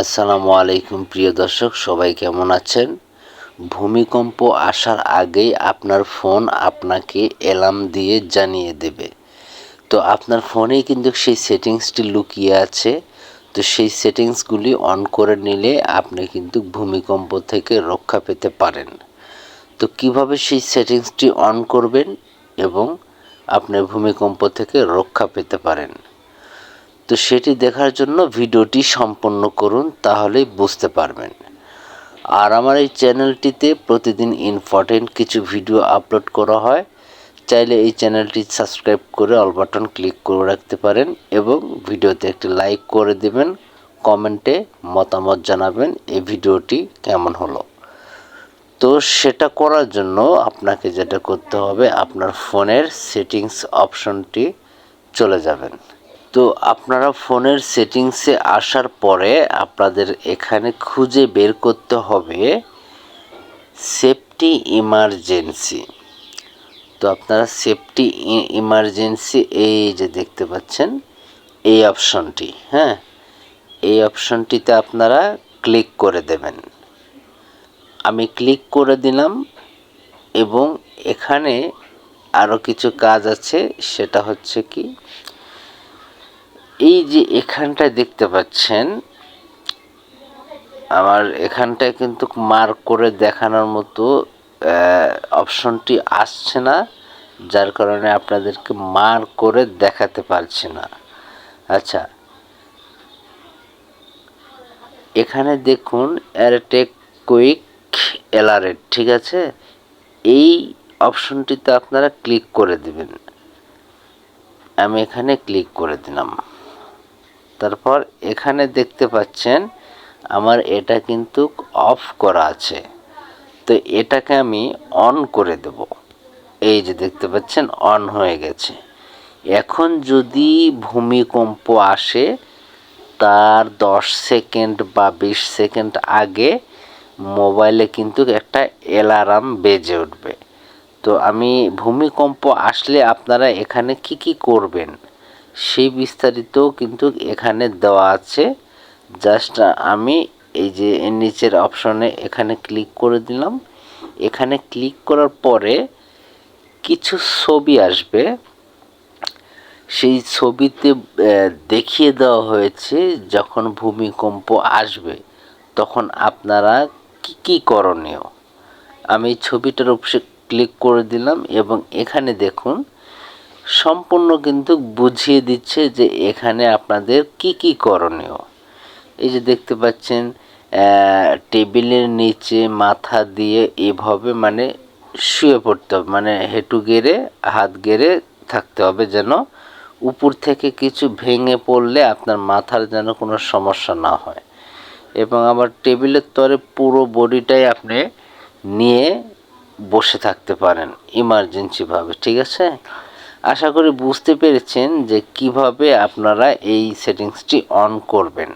আসসালামু আলাইকুম প্রিয় দর্শক, সবাই কেমন আছেন? ভূমিকম্প আসার আগেই আপনার ফোন আপনাকে অ্যালার্ম দিয়ে জানিয়ে দেবে। তো আপনার ফোনেই কিন্তু সেই সেটিংসটি লুকিয়ে আছে। তো সেই সেটিংসগুলি অন করে নিলে আপনি কিন্তু ভূমিকম্প থেকে রক্ষা পেতে পারেন। তো কিভাবে সেই সেটিংসটি অন করবেন এবং আপনি ভূমিকম্প থেকে রক্ষা পেতে পারেন, তো সেটি দেখার জন্য ভিডিওটি সম্পন্ন করুন, তাহলেই বুঝতে পারবেন। আর আমার এই চ্যানেলটিতে প্রতিদিন ইম্পর্টেন্ট কিছু ভিডিও আপলোড করা হয়। চাইলে এই চ্যানেলটি সাবস্ক্রাইব করে অল বাটন ক্লিক করে রাখতে পারেন এবং ভিডিওতে একটি লাইক করে দেবেন। কমেন্টে মতামত জানাবেন এই ভিডিওটি কেমন হলো। তো সেটা করার জন্য আপনাকে যেটা করতে হবে, আপনার ফোনের সেটিংস অপশনটি চলে যাবেন। তো আপনারা ফোনের সেটিংসে আসার পরে আপনাদের এখানে খুঁজে বের করতে হবে সেফটি ইমার্জেন্সি। তো আপনারা সেফটি ইমার্জেন্সি এই যে দেখতে পাচ্ছেন এই অপশনটি, এই অপশনটিতে আপনারা ক্লিক করে দেবেন। আমি ক্লিক করে দিলাম এবং এখানে আরও কিছু কাজ আছে। সেটা হচ্ছে কি, এই যে এখানটায় দেখতে পাচ্ছেন আমার এখানটায় কিন্তু মার্ক করে দেখানোর মতো অপশনটি আসছে না, যার কারণে আপনাদেরকে মার্ক করে দেখাতে পারছি না। আচ্ছা, এখানে দেখুন এয়ারটেক কুইক অ্যালার্ট, ঠিক আছে? এই অপশনটিতে আপনারা ক্লিক করে দিবেন। আমি এখানে ক্লিক করে দিলাম। তারপর এখানে দেখতে পাচ্ছেন আমার এটা কিন্তু অফ করা আছে, তো এটাকে আমি অন করে দেব। এই যে দেখতে পাচ্ছেন অন হয়ে গেছে। এখন যদি ভূমিকম্প আসে তার 10 সেকেন্ড বা 20 সেকেন্ড আগে মোবাইলে কিন্তু একটা অ্যালার্ম বেজে উঠবে। তো আমি ভূমিকম্প আসলে আপনারা এখানে কি কি করবেন সেই বিস্তারিত কিন্তু এখানে দেওয়া আছে। জাস্ট আমি এই যে নিচের অপশনে এখানে ক্লিক করে দিলাম। এখানে ক্লিক করার পরে কিছু ছবি আসবে। সেই ছবিতে দেখিয়ে দেওয়া হয়েছে যখন ভূমিকম্প আসবে তখন আপনারা কি কি করণীয়। আমি ছবিটার উপরে ক্লিক করে দিলাম এবং এখানে দেখুন সম্পূর্ণ কিন্তু বুঝিয়ে দিচ্ছে যে এখানে আপনাদের কি কি করণীয়। এই যে দেখতে পাচ্ছেন টেবিলের নিচে মাথা দিয়ে এভাবে মানে শুয়ে পড়তে হবে, মানে হেঁটু গেড়ে হাত গেড়ে থাকতে হবে, যেন উপর থেকে কিছু ভেঙে পড়লে আপনার মাথার যেন কোনো সমস্যা না হয়। এবং আবার টেবিলের তরে পুরো বডিটাই আপনি নিয়ে বসে থাকতে পারেন ইমার্জেন্সিভাবে, ঠিক আছে? আশা করি বুঝতে পেরেছেন যে কিভাবে আপনারা এই সেটিংসটি অন করবেন।